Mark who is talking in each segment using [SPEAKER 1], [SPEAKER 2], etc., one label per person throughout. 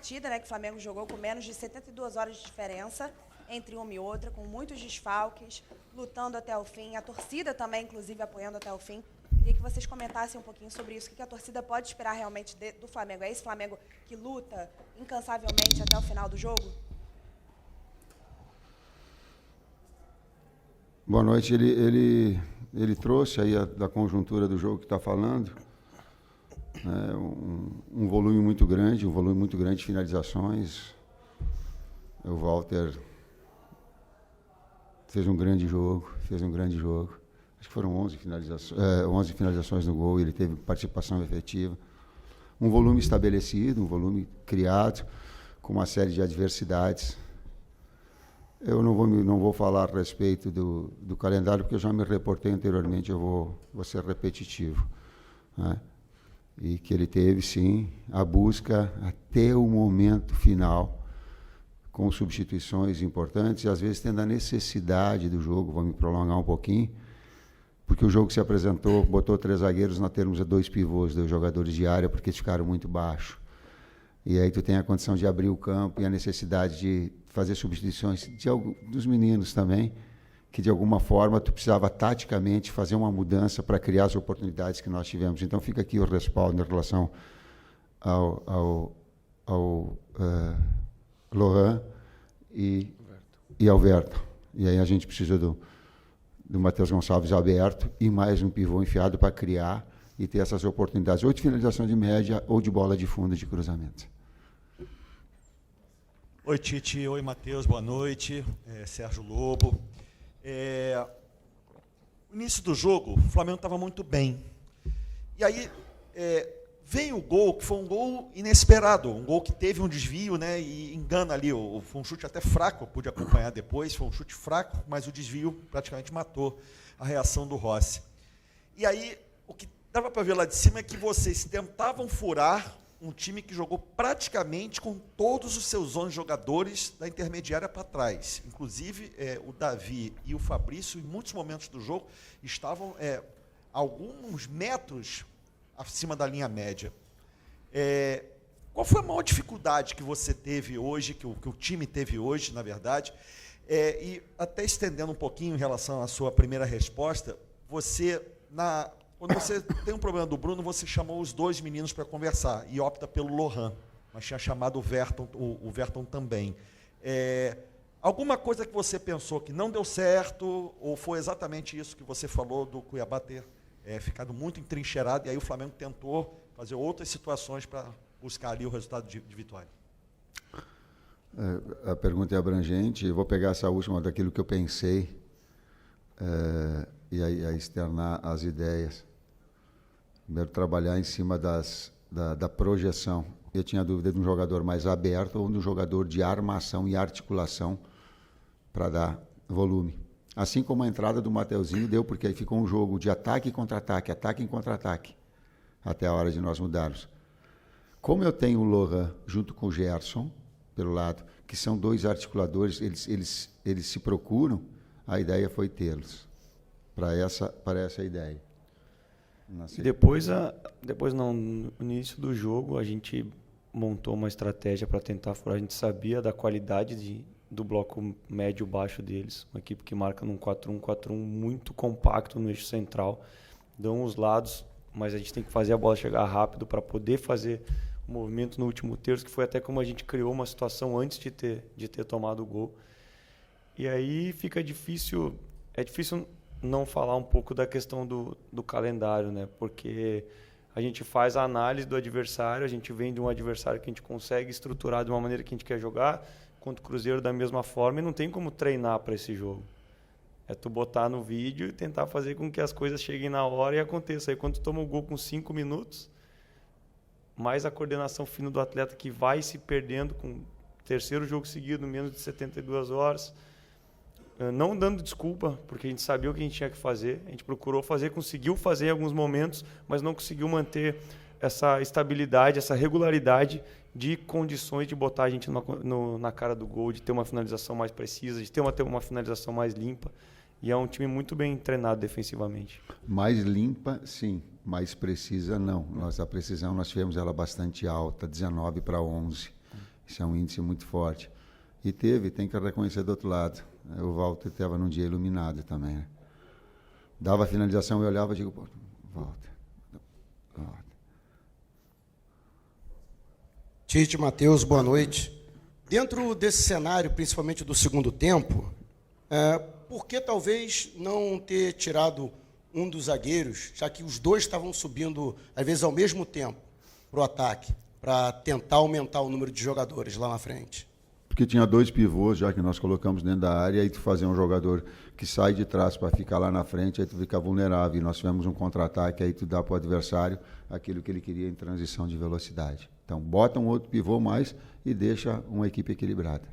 [SPEAKER 1] partida, né, que o Flamengo jogou com menos de 72 horas de diferença entre uma e outra, com muitos desfalques, lutando até o fim, a torcida também, inclusive, apoiando até o fim. Queria que vocês comentassem um pouquinho sobre isso, o que a torcida pode esperar realmente do Flamengo. É esse Flamengo que luta incansavelmente até o final do jogo?
[SPEAKER 2] Boa noite. Ele trouxe aí da conjuntura do jogo que está falando, né, um volume muito grande de finalizações. O Walter fez um grande jogo. Acho que foram 11 finalizações no gol, ele teve participação efetiva. Um volume estabelecido, um volume criado, com uma série de adversidades. Eu não vou falar a respeito do calendário, porque eu já me reportei anteriormente, eu vou ser repetitivo, né? E que ele teve, sim, a busca até o momento final, com substituições importantes, e às vezes tendo a necessidade do jogo, vou me prolongar um pouquinho, porque o jogo se apresentou, botou 3 zagueiros, nós temos 2 pivôs, 2 jogadores de área, porque eles ficaram muito baixos. E aí tu tem a condição de abrir o campo e a necessidade de fazer substituições dos meninos também, que de alguma forma tu precisava taticamente fazer uma mudança para criar as oportunidades que nós tivemos. Então fica aqui o respaldo em relação ao Lohan e ao Verto. E aí a gente precisa do Matheus Gonçalves aberto e mais um pivô enfiado para criar e ter essas oportunidades, ou de finalização de média ou de bola de fundo de cruzamento.
[SPEAKER 3] Oi, Tite. Oi, Matheus. Boa noite. Sérgio Lobo. No início do jogo, o Flamengo estava muito bem. E aí veio o gol, que foi um gol inesperado, um gol que teve um desvio, né, e engana ali. Foi um chute até fraco, eu pude acompanhar depois, foi um chute fraco, mas o desvio praticamente matou a reação do Rossi. E aí, o que dava para ver lá de cima é que vocês tentavam furar um time que jogou praticamente com todos os seus 11 jogadores da intermediária para trás. Inclusive, o Davi e o Fabrício, em muitos momentos do jogo, estavam alguns metros acima da linha média. Qual foi a maior dificuldade que você teve hoje, que o time teve hoje, na verdade? E até estendendo um pouquinho em relação à sua primeira resposta, quando você tem um problema do Bruno, você chamou os 2 meninos para conversar e opta pelo Lohan, mas tinha chamado o Verton também. Alguma coisa que você pensou que não deu certo, ou foi exatamente isso que você falou do Cuiabá ter ficado muito entrincheirado, e aí o Flamengo tentou fazer outras situações para buscar ali o resultado de vitória?
[SPEAKER 2] A pergunta é abrangente, eu vou pegar essa última daquilo que eu pensei e aí externar as ideias. Primeiro, trabalhar em cima da projeção. Eu tinha dúvida de um jogador mais aberto ou de um jogador de armação e articulação para dar volume. Assim como a entrada do Mateuzinho deu, porque aí ficou um jogo de ataque e contra-ataque, ataque e contra-ataque, até a hora de nós mudarmos. Como eu tenho o Lohan junto com o Gerson, pelo lado, que são 2 articuladores, eles se procuram, a ideia foi tê-los para essa ideia.
[SPEAKER 4] Depois no início do jogo, a gente montou uma estratégia para tentar furar. A gente sabia da qualidade do bloco médio-baixo deles, uma equipe que marca num 4-1-4-1 muito compacto no eixo central, dão os lados, mas a gente tem que fazer a bola chegar rápido para poder fazer o movimento no último terço, que foi até como a gente criou uma situação antes de ter tomado o gol. E aí fica difícil, não falar um pouco da questão do calendário, né? Porque a gente faz a análise do adversário, a gente vem de um adversário que a gente consegue estruturar de uma maneira que a gente quer jogar, contra o Cruzeiro da mesma forma, e não tem como treinar para esse jogo. É tu botar no vídeo e tentar fazer com que as coisas cheguem na hora e aconteça. Aí quando tu toma o gol com 5 minutos, mais a coordenação fina do atleta que vai se perdendo com o 3º jogo seguido, menos de 72 horas, não dando desculpa, porque a gente sabia o que a gente tinha que fazer, a gente procurou fazer, conseguiu fazer em alguns momentos, mas não conseguiu manter essa estabilidade, essa regularidade de condições de botar a gente na cara do gol, de ter uma finalização mais precisa, de ter uma finalização mais limpa. E é um time muito bem treinado defensivamente.
[SPEAKER 2] Mais limpa, sim. Mais precisa, não. A precisão, nós tivemos ela bastante alta, 19 para 11. Isso é um índice muito forte. E tem que reconhecer do outro lado. O Walter estava num dia iluminado também. Né? Dava a finalização, eu olhava e digo, pô, Walter.
[SPEAKER 5] Tite, Matheus, boa noite. Dentro desse cenário, principalmente do segundo tempo, por que talvez não ter tirado um dos zagueiros, já que os dois estavam subindo, às vezes, ao mesmo tempo, para o ataque, para tentar aumentar o número de jogadores lá na frente?
[SPEAKER 2] Porque tinha 2 pivôs, já que nós colocamos dentro da área, e tu fazer um jogador que sai de trás para ficar lá na frente, aí tu fica vulnerável. E nós tivemos um contra-ataque, aí tu dá para o adversário aquilo que ele queria em transição de velocidade. Então, bota um outro pivô mais e deixa uma equipe equilibrada.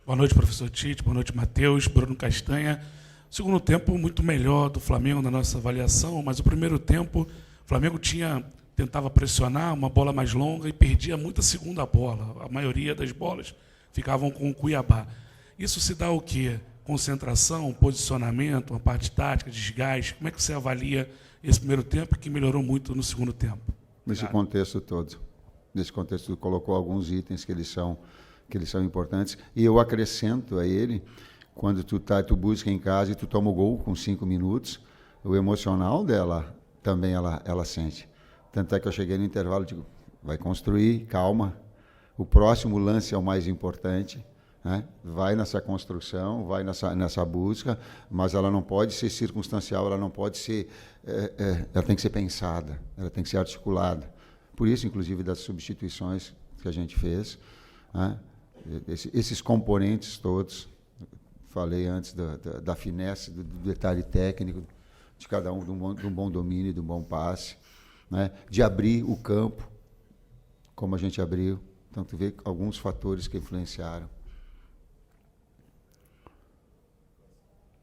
[SPEAKER 6] Boa noite, professor Tite. Boa noite, Matheus. Bruno Castanha. Segundo tempo muito melhor do Flamengo na nossa avaliação, mas o primeiro tempo o Flamengo tentava pressionar uma bola mais longa e perdia muita segunda bola. A maioria das bolas ficavam com o Cuiabá. Isso se dá o quê? Concentração, posicionamento, uma parte tática, desgaste. Como é que você avalia esse primeiro tempo que melhorou muito no segundo tempo?
[SPEAKER 2] Nesse contexto todo. Nesse contexto, colocou alguns itens que eles são importantes. E eu acrescento a ele, quando tu busca em casa e tu toma o gol com 5 minutos, o emocional dela também ela sente. Tanto é que eu cheguei no intervalo e digo, vai construir, calma. O próximo lance é o mais importante. Né? Vai nessa construção, vai nessa busca, mas ela não pode ser circunstancial, ela não pode ser... ela tem que ser pensada, ela tem que ser articulada. Por isso, inclusive, das substituições que a gente fez, né? Esses componentes todos, falei antes da finesse, do detalhe técnico, de cada um, de um bom domínio, de um bom passe, né? De abrir o campo, como a gente abriu. Então, tu vê alguns fatores que influenciaram.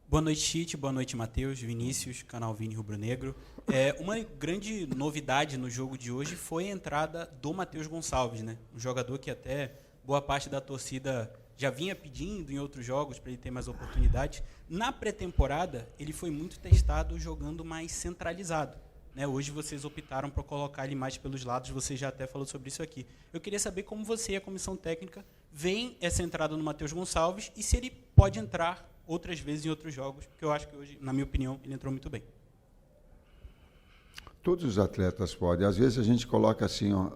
[SPEAKER 7] Boa noite, Tite. Boa noite, Matheus, Vinícius, canal Vini Rubro Negro. Uma grande novidade no jogo de hoje foi a entrada do Matheus Gonçalves, né? Um jogador que até boa parte da torcida já vinha pedindo em outros jogos para ele ter mais oportunidades. Na pré-temporada, ele foi muito testado jogando mais centralizado. Né? Hoje vocês optaram por colocar ele mais pelos lados, você já até falou sobre isso aqui. Eu queria saber como você e a comissão técnica veem essa entrada no Matheus Gonçalves e se ele pode entrar outras vezes em outros jogos, porque eu acho que hoje, na minha opinião, ele entrou muito bem.
[SPEAKER 2] Todos os atletas podem. Às vezes a gente coloca assim, ó,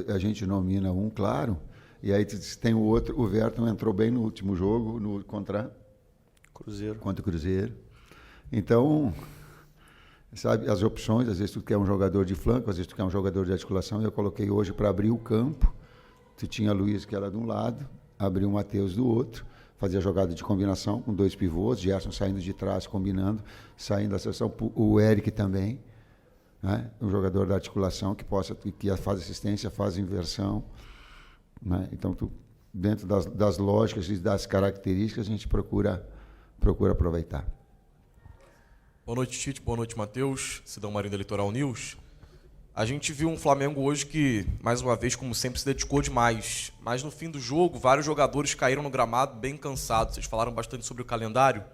[SPEAKER 2] a gente nomina um, claro, e aí tem o outro. O Verton entrou bem no último jogo contra o Cruzeiro. Então, sabe, as opções, às vezes tu quer um jogador de flanco, às vezes tu quer um jogador de articulação, e eu coloquei hoje para abrir o campo. Tu tinha Luiz, que era de um lado, abriu o Matheus do outro, fazia jogada de combinação com 2 pivôs, Gerson saindo de trás, combinando, saindo da sessão, o Eric também, né? Um jogador da articulação que faz assistência, faz inversão. Né? Então, dentro das lógicas e das características, a gente procura aproveitar.
[SPEAKER 8] Boa noite, Tite. Boa noite, Matheus. Cidão Marinho da Litoral News. A gente viu um Flamengo hoje que, mais uma vez, como sempre, se dedicou demais. Mas no fim do jogo, vários jogadores caíram no gramado bem cansados. Vocês falaram bastante sobre o calendário.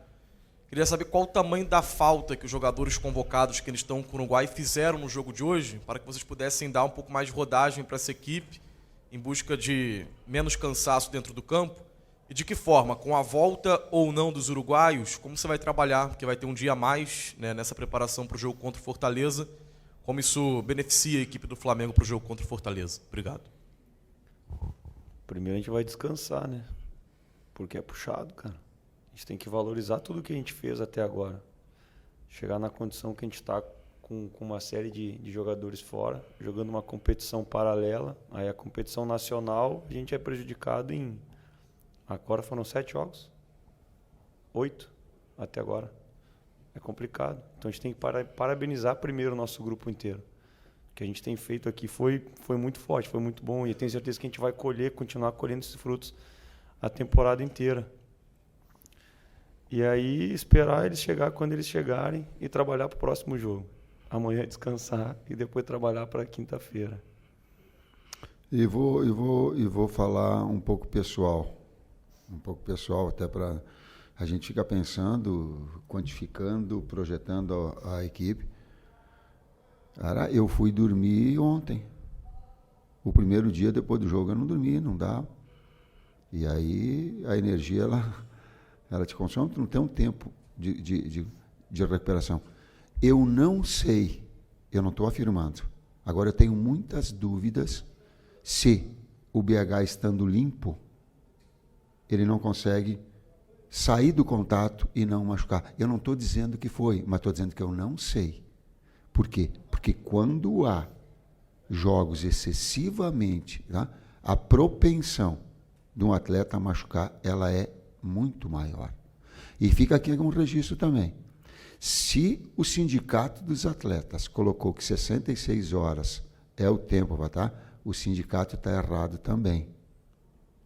[SPEAKER 8] Queria saber qual o tamanho da falta que os jogadores convocados que eles estão com o Uruguai fizeram no jogo de hoje, para que vocês pudessem dar um pouco mais de rodagem para essa equipe, em busca de menos cansaço dentro do campo. E de que forma, com a volta ou não dos uruguaios, como você vai trabalhar, porque vai ter um dia a mais, né, nessa preparação para o jogo contra o Fortaleza, como isso beneficia a equipe do Flamengo para o jogo contra o Fortaleza? Obrigado.
[SPEAKER 4] Primeiro a gente vai descansar, né? Porque é puxado, cara. A gente tem que valorizar tudo que a gente fez até agora. Chegar na condição que a gente está com uma série de jogadores fora, jogando uma competição paralela. Aí a competição nacional, a gente é prejudicado em... Agora foram 7 jogos. 8 até agora. É complicado. Então a gente tem que parabenizar primeiro o nosso grupo inteiro. O que a gente tem feito aqui foi muito forte, foi muito bom. E eu tenho certeza que a gente vai continuar colhendo esses frutos a temporada inteira. E aí esperar eles chegar quando eles chegarem e trabalhar para o próximo jogo. Amanhã descansar e depois trabalhar para quinta-feira.
[SPEAKER 2] E vou falar um pouco pessoal. Até para a gente ficar pensando, quantificando, projetando a equipe. Cara, eu fui dormir ontem. O primeiro dia, depois do jogo, eu não dormia, não dava. E aí a energia, ela te consome, tu não tem um tempo de recuperação. Eu não sei, eu não estou afirmando. Agora, eu tenho muitas dúvidas se o BH estando limpo, ele não consegue sair do contato e não machucar. Eu não estou dizendo que foi, mas estou dizendo que eu não sei. Por quê? Porque quando há jogos excessivamente, tá, a propensão de um atleta a machucar, ela é muito maior. E fica aqui um registro também. Se o sindicato dos atletas colocou que 66 horas é o tempo para estar, o sindicato está errado também.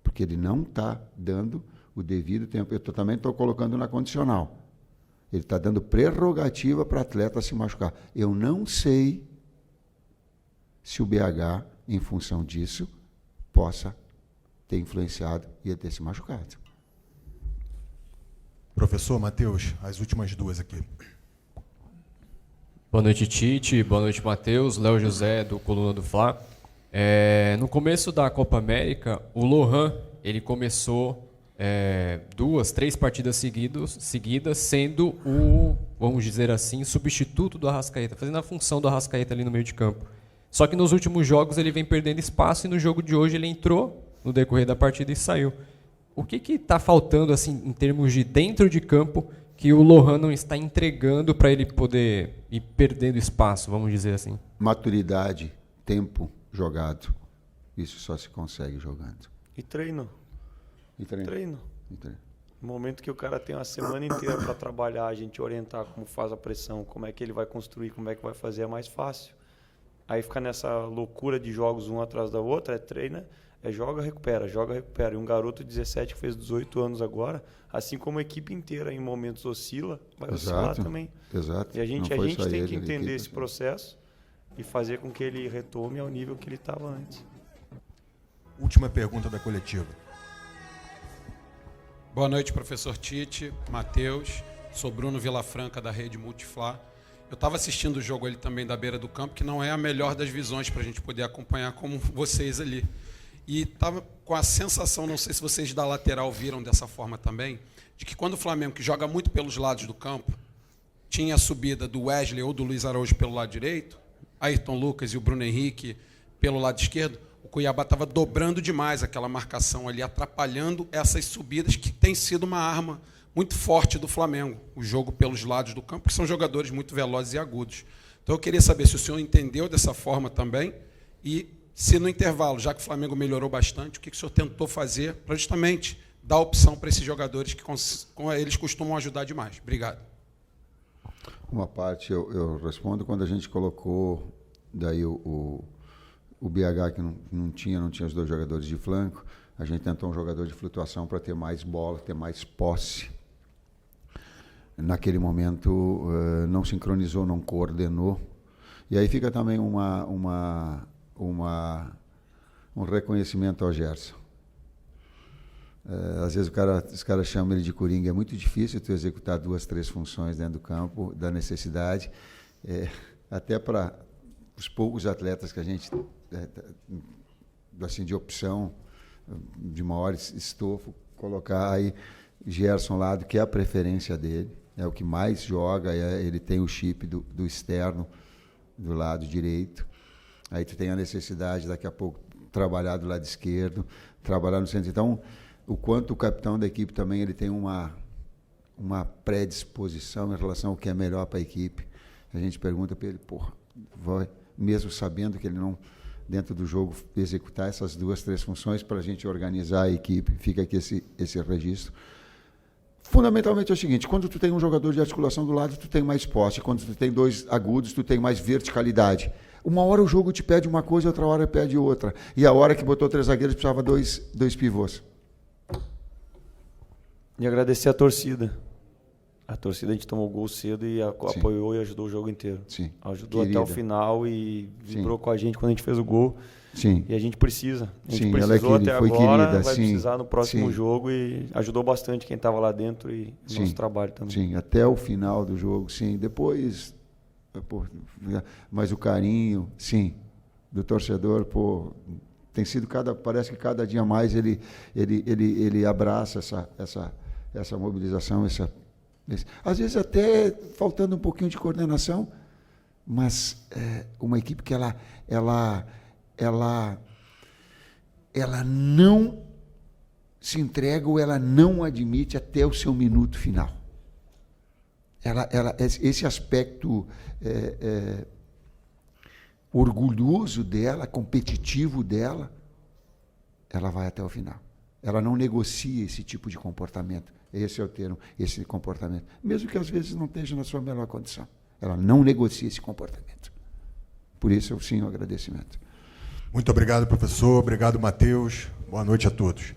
[SPEAKER 2] Porque ele não está dando o devido tempo. Eu também estou colocando na condicional. Ele está dando prerrogativa para o atleta se machucar. Eu não sei se o BH, em função disso, possa ter influenciado e ia ter se machucado.
[SPEAKER 9] Professor Matheus, as últimas duas aqui.
[SPEAKER 10] Boa noite, Tite. Boa noite, Matheus. Léo José, do Coluna do Fla. No começo da Copa América, o Lohan, ele começou 2, 3 partidas seguidas, sendo o, vamos dizer assim, substituto do Arrascaeta, fazendo a função do Arrascaeta ali no meio de campo. Só que nos últimos jogos ele vem perdendo espaço e no jogo de hoje ele entrou no decorrer da partida e saiu. O que está faltando, assim, em termos de dentro de campo, que o Lohan não está entregando para ele poder ir perdendo espaço, vamos dizer assim?
[SPEAKER 2] Maturidade, tempo jogado. Isso só se consegue jogando.
[SPEAKER 4] E treino.
[SPEAKER 2] E treino.
[SPEAKER 4] Treino.
[SPEAKER 2] E treino.
[SPEAKER 4] No momento que o cara tem uma semana inteira para trabalhar, a gente orientar como faz a pressão, como é que ele vai construir, como é que vai fazer, é mais fácil. Aí fica nessa loucura de jogos um atrás da outra, treina, joga, recupera, joga, recupera. E um garoto de 17 que fez 18 anos agora, assim como a equipe inteira em momentos oscila, vai oscilar também.
[SPEAKER 2] Exato.
[SPEAKER 4] E a gente tem que entender esse processo e fazer com que ele retome ao nível que ele estava antes.
[SPEAKER 9] Última pergunta da coletiva.
[SPEAKER 11] Boa noite, professor Tite, Matheus. Sou Bruno Vilafranca, da Rede Multiflá. Eu estava assistindo o jogo ali também da beira do campo, que não é a melhor das visões para a gente poder acompanhar como vocês ali. E estava com a sensação, não sei se vocês da lateral viram dessa forma também, de que quando o Flamengo, que joga muito pelos lados do campo, tinha a subida do Wesley ou do Luiz Araújo pelo lado direito, Ayrton Lucas e o Bruno Henrique pelo lado esquerdo, o Cuiabá estava dobrando demais aquela marcação ali, atrapalhando essas subidas que tem sido uma arma muito forte do Flamengo, o jogo pelos lados do campo, que são jogadores muito velozes e agudos. Então eu queria saber se o senhor entendeu dessa forma também e se no intervalo, já que o Flamengo melhorou bastante, o que o senhor tentou fazer para justamente dar opção para esses jogadores que eles costumam ajudar demais. Obrigado.
[SPEAKER 2] Uma parte eu respondo quando a gente colocou daí o BH, que não tinha os dois jogadores de flanco, a gente tentou um jogador de flutuação para ter mais bola, ter mais posse. Naquele momento não sincronizou, não coordenou. E aí fica também um reconhecimento ao Gerson. Às vezes os caras chamam ele de coringa, é muito difícil tu executar 2, 3 funções dentro do campo, da necessidade, até para os poucos atletas que a gente, assim, de opção, de maior estofo, colocar aí Gerson lado, que é a preferência dele, é o que mais joga, ele tem o chip do externo, do lado direito. Aí tu tem a necessidade, daqui a pouco, trabalhar do lado esquerdo, trabalhar no centro. Então, o quanto o capitão da equipe também ele tem uma predisposição em relação ao que é melhor para a equipe. A gente pergunta para ele, mesmo sabendo que ele não, dentro do jogo, executar essas 2, 3 funções para a gente organizar a equipe, fica aqui esse registro. Fundamentalmente é o seguinte, quando tu tem um jogador de articulação do lado, tu tem mais posse. Quando tu tem 2 agudos, tu tem mais verticalidade. Uma hora o jogo te pede uma coisa, outra hora pede outra. E a hora que botou 3 zagueiros, precisava 2 pivôs.
[SPEAKER 4] E agradecer a torcida. A torcida, a gente tomou gol cedo e apoiou e ajudou o jogo inteiro.
[SPEAKER 2] Sim.
[SPEAKER 4] Ajudou até o final e vibrou com a gente quando a gente fez o gol.
[SPEAKER 2] Sim.
[SPEAKER 4] E a gente precisa. A gente
[SPEAKER 2] sim,
[SPEAKER 4] precisou até agora,
[SPEAKER 2] querida,
[SPEAKER 4] vai
[SPEAKER 2] sim,
[SPEAKER 4] precisar no próximo
[SPEAKER 2] sim.
[SPEAKER 4] jogo e ajudou bastante quem estava lá dentro e
[SPEAKER 2] sim,
[SPEAKER 4] nosso trabalho também.
[SPEAKER 2] Sim, até o final do jogo, sim. Depois, mas o carinho, sim, do torcedor, tem sido parece que cada dia mais ele abraça essa mobilização, às vezes até faltando um pouquinho de coordenação, mas uma equipe que ela não se entrega ou ela não admite até o seu minuto final. Esse aspecto orgulhoso dela, competitivo dela, ela vai até o final. Ela não negocia esse tipo de comportamento. Esse é o termo, esse comportamento. Mesmo que às vezes não esteja na sua melhor condição. Ela não negocia esse comportamento. Por isso, sim, o agradecimento.
[SPEAKER 9] Muito obrigado, professor. Obrigado, Matheus. Boa noite a todos.